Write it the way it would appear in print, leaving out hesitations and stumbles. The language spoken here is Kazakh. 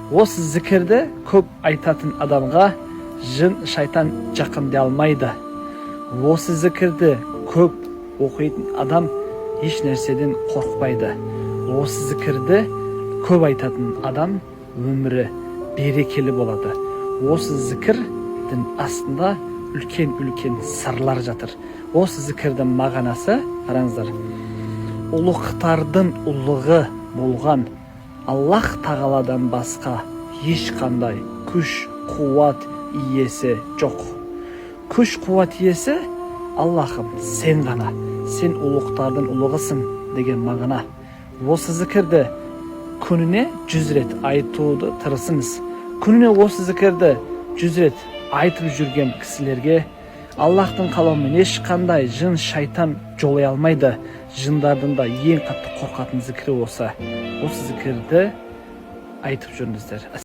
Осы зікірді көп айтатын адамға жын шайтан жақындай алмайды. Осы зікірді көп оқитын адам еш нәрседен қорқпайды. Осы зікірді көп айтатын адам өмірі берекелі болады. Осы зікірдің астында үлкен сырлар жатыр. Осы зікірдің мағынасы, қараңыздар, ұлықтардың ұлығы болған Аллах тағаладан басқа ешқандай күш, қуат иесі жоқ. Күш, қуат иесі Аллахым сен ғана, сен ұлықтардың ұлығысың деген мағына. Осы зікірді күніне 100 рет айтуды тырысыңыз. Күніне осы зікірді 100 рет айтып жүрген кісілерге Аллахтың қалауымен ешқандай жын шайтан жолай алмайды. Жындардың да ең қатты қорқатын зікірі осы. Осы зікірді айтып жүріңіздер.